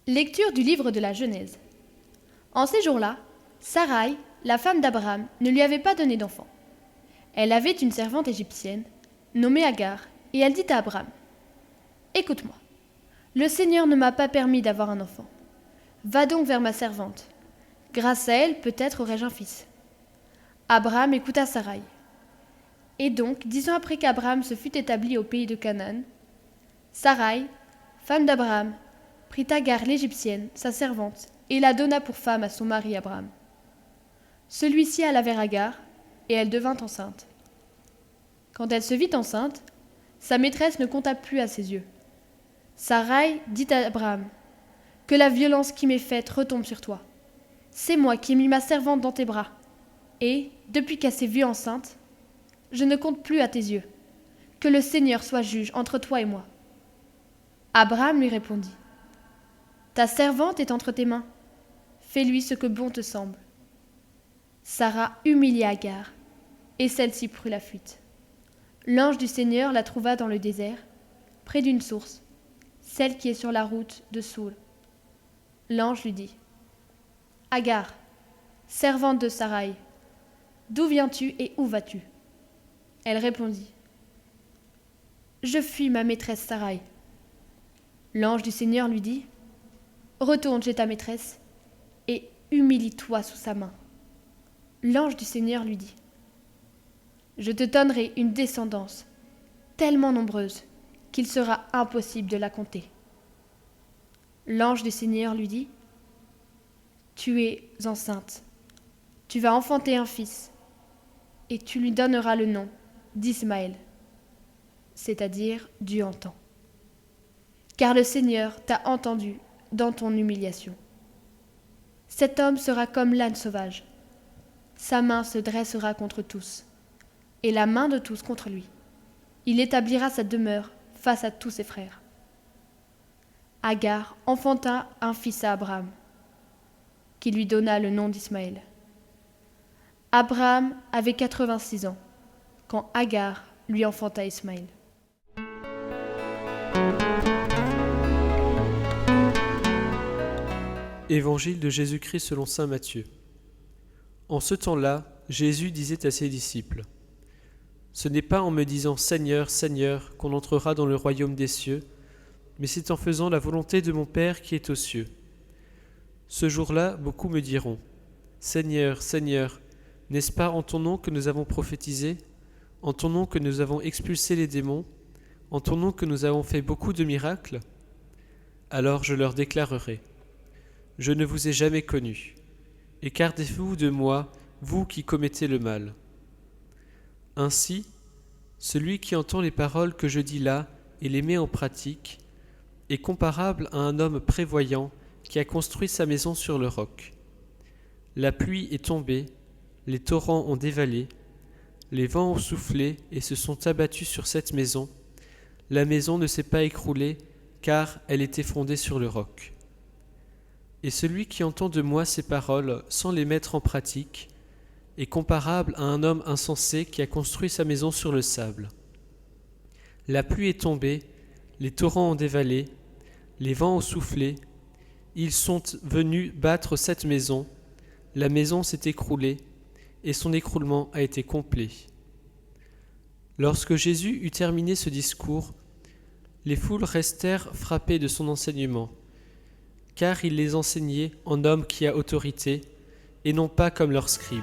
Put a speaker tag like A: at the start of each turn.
A: Lecture du livre de la Genèse. En ces jours-là, Sarai, la femme d'Abraham, ne lui avait pas donné d'enfant. Elle avait une servante égyptienne, nommée Agar, et elle dit à Abraham : « Écoute-moi, le Seigneur ne m'a pas permis d'avoir un enfant. Va donc vers ma servante. Grâce à elle, peut-être aurai-je un fils. » Abraham écouta Sarai. Et donc, 10 ans après qu'Abraham se fut établi au pays de Canaan, Sarai, femme d'Abraham, prit Agar l'Égyptienne, sa servante, et la donna pour femme à son mari Abraham. Celui-ci alla vers Agar, et elle devint enceinte. Quand elle se vit enceinte, sa maîtresse ne compta plus à ses yeux. Sarai dit à Abraham : « Que la violence qui m'est faite retombe sur toi. C'est moi qui ai mis ma servante dans tes bras, et, depuis qu'elle s'est vue enceinte, je ne compte plus à tes yeux. Que le Seigneur soit juge entre toi et moi. » Abraham lui répondit : « Ta servante est entre tes mains. Fais-lui ce que bon te semble. » Sarah humilia Agar, et celle-ci prit la fuite. L'ange du Seigneur la trouva dans le désert, près d'une source, celle qui est sur la route de Soul. L'ange lui dit : « Agar, servante de Sarai, d'où viens-tu et où vas-tu ? » Elle répondit : « Je fuis ma maîtresse Sarai. » L'ange du Seigneur lui dit : « Retourne chez ta maîtresse et humilie-toi sous sa main. » L'ange du Seigneur lui dit : « Je te donnerai une descendance tellement nombreuse qu'il sera impossible de la compter. » L'ange du Seigneur lui dit : « Tu es enceinte, tu vas enfanter un fils, et tu lui donneras le nom d'Ismaël, c'est-à-dire Dieu entend. Car le Seigneur t'a entendu dans ton humiliation. Cet homme sera comme l'âne sauvage. Sa main se dressera contre tous, et la main de tous contre lui. Il établira sa demeure face à tous ses frères. » Agar enfanta un fils à Abraham, qui lui donna le nom d'Ismaël. Abraham avait 86 ans, quand Agar lui enfanta Ismaël.
B: Évangile de Jésus-Christ selon saint Matthieu. En ce temps-là, Jésus disait à ses disciples : « Ce n'est pas en me disant « Seigneur, Seigneur » qu'on entrera dans le royaume des cieux, mais c'est en faisant la volonté de mon Père qui est aux cieux. Ce jour-là, beaucoup me diront : Seigneur, Seigneur, n'est-ce pas en ton nom que nous avons prophétisé, en ton nom que nous avons expulsé les démons, en ton nom que nous avons fait beaucoup de miracles ? Alors je leur déclarerai : Je ne vous ai jamais connus. Écartez-vous de moi, vous qui commettez le mal. Ainsi, celui qui entend les paroles que je dis là et les met en pratique est comparable à un homme prévoyant qui a construit sa maison sur le roc. La pluie est tombée, les torrents ont dévalé, les vents ont soufflé et se sont abattus sur cette maison. La maison ne s'est pas écroulée car elle était fondée sur le roc. Et celui qui entend de moi ces paroles sans les mettre en pratique est comparable à un homme insensé qui a construit sa maison sur le sable. La pluie est tombée, les torrents ont dévalé, les vents ont soufflé, ils sont venus battre cette maison, la maison s'est écroulée, et son écroulement a été complet. Lorsque Jésus eut terminé ce discours, les foules restèrent frappées de son enseignement, car il les enseignait en homme qui a autorité, et non pas comme leurs scribes.